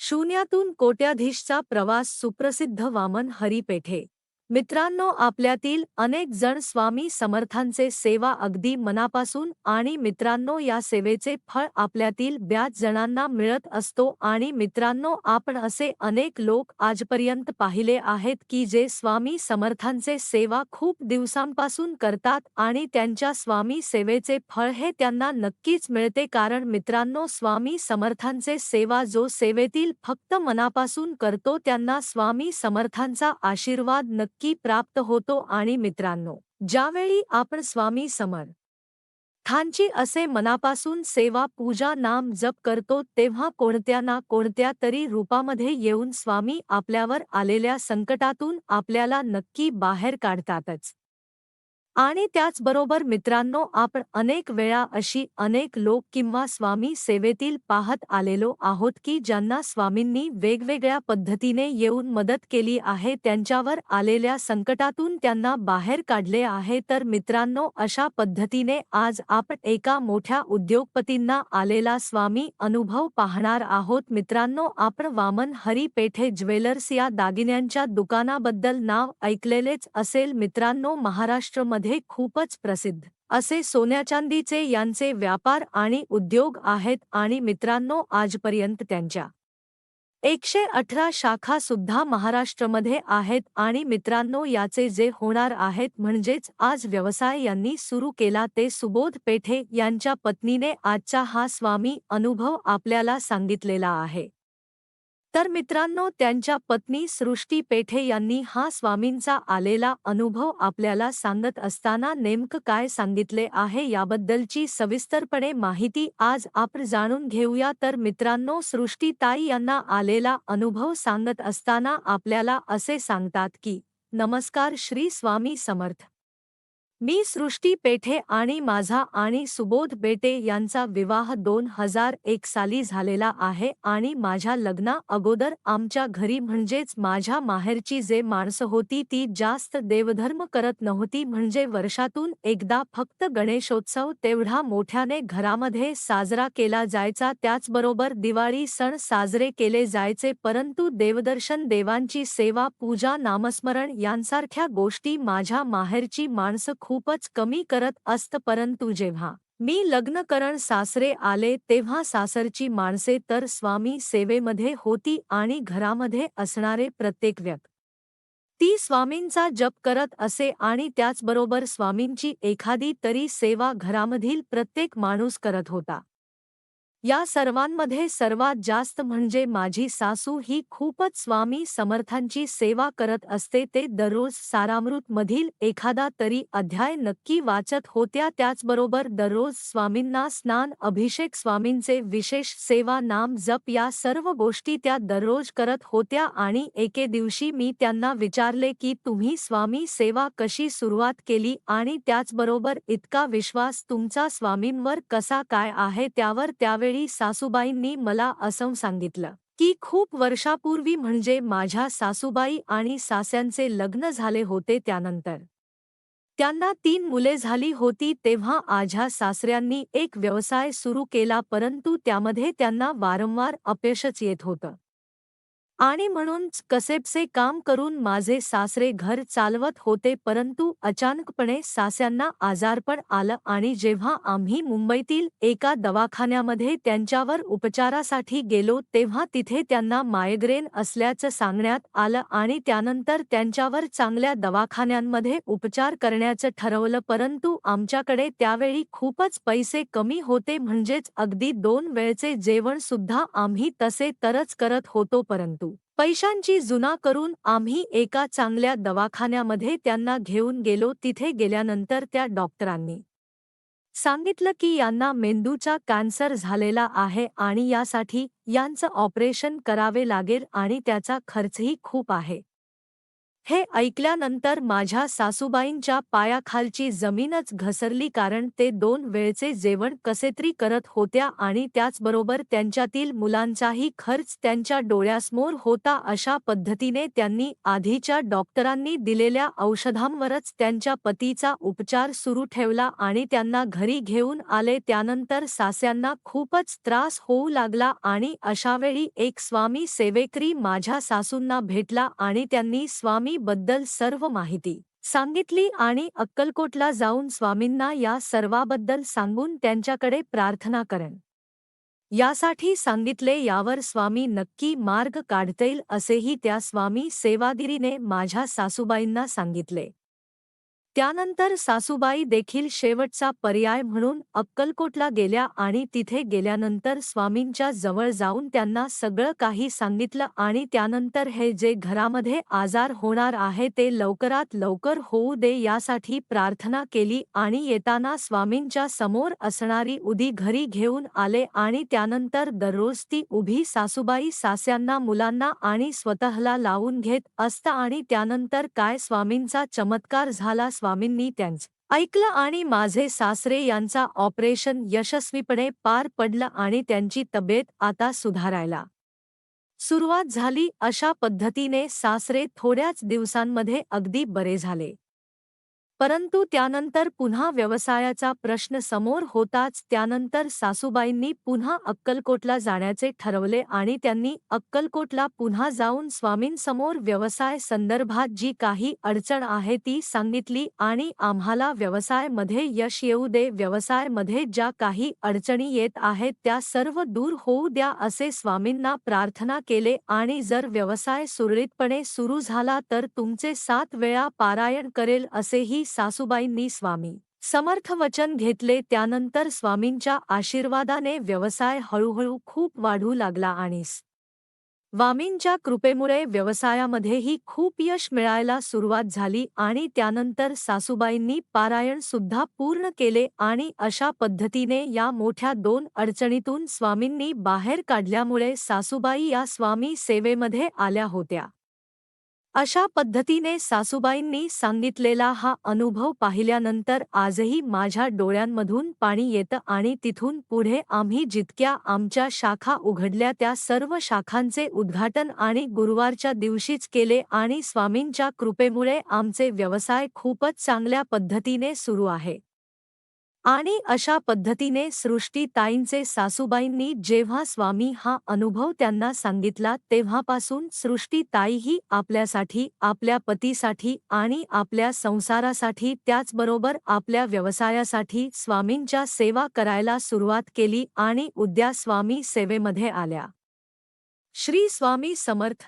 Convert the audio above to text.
शून्यातून कोट्याधीशचा प्रवास सुप्रसिद्ध वामन हरी पेठे. मित्रांनो, आपल्यातील अनेक जण स्वामी समर्थांचे सेवा अगदी मनापासून आणि मित्रांनो या सेवेचे फळ आपल्यातील बऱ्याच जणांना मिळत असतो. आणि मित्रांनो, आपण असे अनेक लोक आजपर्यंत पाहिले आहेत की जे स्वामी समर्थांचे सेवा खूप दिवसांपासून करतात आणि त्यांच्या स्वामी सेवेचे फळ हे त्यांना नक्कीच मिळते. कारण मित्रांनो, स्वामी समर्थांचे सेवा जो सेवेतील फक्त मनापासून करतो त्यांना स्वामी समर्थांचा आशीर्वाद नक्की प्राप्त होतो. आणि मित्रांनो, ज्यावेळी आपण स्वामी समर्थांची असे मनापासून सेवा पूजा नाम जप करतो तेव्हा कोणत्या ना कोणत्या तरी रूपामध्ये येऊन स्वामी आपल्यावर आलेल्या संकटातून आपल्याला नक्की बाहेर काढतातच. आणि त्याचबरोबर मित्रांनो, आपण अनेक वेळा अशी अनेक लोक किंवा स्वामी सेवेतील पाहत आलेलो आहोत की ज्यांना स्वामींनी वेगवेगळ्या पद्धतीने येऊन मदत केली आहे, त्यांच्यावर आलेल्या संकटातून त्यांना बाहेर काढले आहे. तर मित्रांनो, अशा पद्धतीने आज आपण एका मोठ्या उद्योगपतींना आलेला स्वामी अनुभव पाहणार आहोत. मित्रांनो, आपण वामन हरी पेठे ज्वेलर्स या दागिन्यांच्या दुकानाबद्दल नाव ऐकलेलेच असेल. मित्रांनो, महाराष्ट्रामध्ये खूपच प्रसिद्ध असे सोन्याचांदीचे यांचे व्यापार आणि उद्योग आहेत. आणि मित्रांनो, आजपर्यंत त्यांच्या 118 शाखा सुद्धा महाराष्ट्रामध्ये आहेत. आणि मित्रांनो, याचे जे होणार आहेत म्हणजेच आज व्यवसाय यांनी सुरू केला ते सुबोध पेठे यांच्या पत्नीने आजचा हा स्वामी अनुभव आपल्याला सांगितलेला आहे. तर मित्रांनो, त्यांच्या पत्नी सृष्टी पेठे यांनी हा स्वामींचा आलेला अनुभव आपल्याला सांगत असताना नेमकं काय सांगितले आहे याबद्दलची सविस्तरपणे माहिती आज आपण जाणून घेऊया. तर मित्रांनो, सृष्टी ताई यांना आलेला अनुभव सांगत असताना आपल्याला असे सांगतात की, नमस्कार श्री स्वामी समर्थ. मी सृष्टी पेठे आणि माझा आणि सुबोध पेठे यांचा विवाह 2001 साली झालेला आहे. आणि माझ्या लग्ना अगोदर आमच्या घरी म्हणजेच माझ्या माहेरची जे माणसं होती ती जास्त देवधर्म करत नव्हती. म्हणजे वर्षातून एकदा फक्त गणेशोत्सव तेवढा मोठ्याने घरामध्ये साजरा केला जायचा. त्याचबरोबर दिवाळी सण साजरे केले जायचे, परंतु देवदर्शन, देवांची सेवा, पूजा, नामस्मरण यांसारख्या गोष्टी माझ्या माहेरची माणसं खूपच कमी करत असत. परंतु जेव्हा मी लग्न करून सासरे आले तेव्हा सासरची माणसे तर स्वामी सेवेमध्ये होती आणि घरामध्ये असणारे प्रत्येक व्यक्ती स्वामींचा जप करत असे. आणि त्याचबरोबर स्वामींची एखादी तरी सेवा घरामधील प्रत्येक माणूस करत होता. या सर्वांमध्ये सर्वात जास्त म्हणजे माझी सासू ही खूपच स्वामी समर्थांची सेवा करत असते. ते दररोज सारामृत मधील एखादा तरी अध्याय नक्की वाचत होत्या. त्याचबरोबर दररोज स्वामींना स्नान, अभिषेक, स्वामींचे विशेष सेवा, नाम जप या सर्व गोष्टी त्या दररोज करत होत्या. आणि एके दिवशी मी त्यांना विचारले की तुम्ही स्वामी सेवा कशी सुरुवात केली आणि त्याचबरोबर इतका विश्वास तुमचा स्वामींवर कसा काय आहे. त्यावर त्यावेळी सासूबाईंनी मला असं सांगितलं की खूप वर्षापूर्वी म्हणजे माझ्या सासूबाई आणि सास्यांचे लग्न झाले होते, त्यानंतर त्यांना 3 मुले झाली होती. तेव्हा माझ्या सासऱ्यांनी एक व्यवसाय सुरू केला, परंतु त्यामध्ये त्यांना वारंवार अपयशच येत होतं. आणि म्हणूनच कसेबसे काम करून माझे सासरे घर चालवत होते. परंतु अचानकपणे सास्यांना आजारपण आलं आणि जेव्हा आम्ही मुंबईतील एका दवाखान्यामध्ये त्यांच्यावर उपचारासाठी गेलो तेव्हा तिथे त्यांना मायग्रेन असल्याचं सांगण्यात आलं आणि त्यानंतर त्यांच्यावर चांगल्या दवाखान्यांमध्ये उपचार करण्याचं ठरवलं. परंतु आमच्याकडे त्यावेळी खूपच पैसे कमी होते, म्हणजेच अगदी 2 वेळचे जेवण सुद्धा आम्ही तसे तरच करत होतो. परंतु पैशांची जुना करून आम्ही एका चांगल्या दवाखान्यामध्ये त्यांना घेऊन गेलो. तिथे गेल्यानंतर त्या डॉक्टरांनी सांगितलं की यांना मेंदूचा कॅन्सर झालेला आहे आणि यासाठी यांचं ऑपरेशन करावे लागेल आणि त्याचा खर्चही खूप आहे. हे ऐकल्यानंतर माझ्या सासूबाईंच्या पायाखालची जमीनच घसरली, कारण ते 2 वेळचे जेवण कसेतरी करत होत्या आणि त्याचबरोबर त्यांच्यातील मुलांचाही खर्च त्यांच्या डोळ्यासमोर होता. अशा पद्धतीने त्यांनी आधीच्या डॉक्टरांनी दिलेल्या औषधांवरच त्यांच्या पतीचा उपचार सुरू ठेवला आणि त्यांना घरी घेऊन आले. त्यानंतर सास्यांना खूपच त्रास होऊ लागला आणि अशावेळी एक स्वामी सेवेकरी माझ्या सासूंना भेटला आणि त्यांनी स्वामी बद्दल सर्व माहिती सांगितली आणि अक्कलकोटला जाऊन स्वामींना या सर्वाबद्दल सांगून त्यांच्याकडे प्रार्थना करण यासाठी सांगितले. यावर स्वामी नक्की मार्ग काढतील असेही त्या स्वामी सेवागिरीने माझ्या सासूबाईंना सांगितले. त्यानंतर सासूबाई देखील शेवटचा पर्याय म्हणून अक्कलकोटला गेल्या आणि तिथे गेल्यानंतर स्वामींच्या जवळ जाऊन त्यांना सगळं काही सांगितलं आणि त्यानंतर हे जे घरामध्ये आजार होणार आहे ते लवकरात लवकर होऊ दे यासाठी प्रार्थना केली आणि येताना स्वामींच्या समोर असणारी उदी घरी घेऊन आले आणि त्यानंतर दररोज ती उभी सासूबाई सास्यांना, मुलांना आणि स्वतःला लावून घेत असता आणि त्यानंतर काय स्वामींचा चमत्कार झाला. स्वामींनी त्यांचं ऐकलं आणि माझे सासरे यांचा ऑपरेशन यशस्वीपणे पार पडलं आणि त्यांची तब्येत आता सुधारायला सुरुवात झाली. अशा पद्धतीने सासरे थोड्याच दिवसांमध्ये अगदी बरे झाले. परंतु त्यानंतर पुन्हा व्यवसायाचा प्रश्न समोर होताच त्यानंतर सासूबाईंनी पुन्हा अक्कलकोटला जाण्याचे ठरवले आणि त्यांनी अक्कलकोटला पुन्हा जाऊन स्वामींसमोर व्यवसाय संदर्भात जी काही अडचण आहे ती सांगितली आणि आम्हाला व्यवसायामध्ये यश येऊ दे, व्यवसायामध्ये ज्या काही अडचणी येत आहेत त्या सर्व दूर होऊ द्या असे स्वामींना प्रार्थना केले आणि जर व्यवसाय सुरळीतपणे सुरू झाला तर तुमचे 7 वेळा पारायण करेल असेही सासूबाईंनी स्वामी समर्थ वचन घेतले. त्यानंतर स्वामींच्या आशीर्वादाने व्यवसाय हळूहळू खूप वाढू लागला आणि स्वामींच्या कृपेमुळे व्यवसायामध्येही खूप यश मिळायला सुरुवात झाली आणि त्यानंतर सासूबाईंनी पारायण सुद्धा पूर्ण केले आणि अशा पद्धतीने या मोठ्या 2 अडचणीतून स्वामींनी बाहेर काढल्यामुळे सासूबाई या स्वामी सेवेमध्ये आल्या होत्या. अशा पद्धतीने सासूबाईंनी सांगितलेला हा अनुभव पाहिल्यानंतर आजही माझ्या डोळ्यांमधून पाणी येतं आणि तिथून पुढे आम्ही जितक्या आमच्या शाखा उघडल्या त्या सर्व शाखांचे उद्घाटन आणि गुरुवारच्या दिवशीच केले आणि स्वामींच्या कृपेमुळे आमचे व्यवसाय खूपच चांगल्या पद्धतीने सुरू आहे. आणि अशा पद्धतीने सृष्टीताईंचे सासूबाईंनी जेव्हा स्वामी हा अनुभव त्यांना सांगितला तेव्हापासून सृष्टीताईही आपल्यासाठी, आपल्या पतीसाठी आणि आपल्या संसारासाठी त्याचबरोबर आपल्या व्यवसायासाठी स्वामींच्या सेवा करायला सुरुवात केली आणि उद्या स्वामी सेवेमध्ये आल्या. श्री स्वामी समर्थ.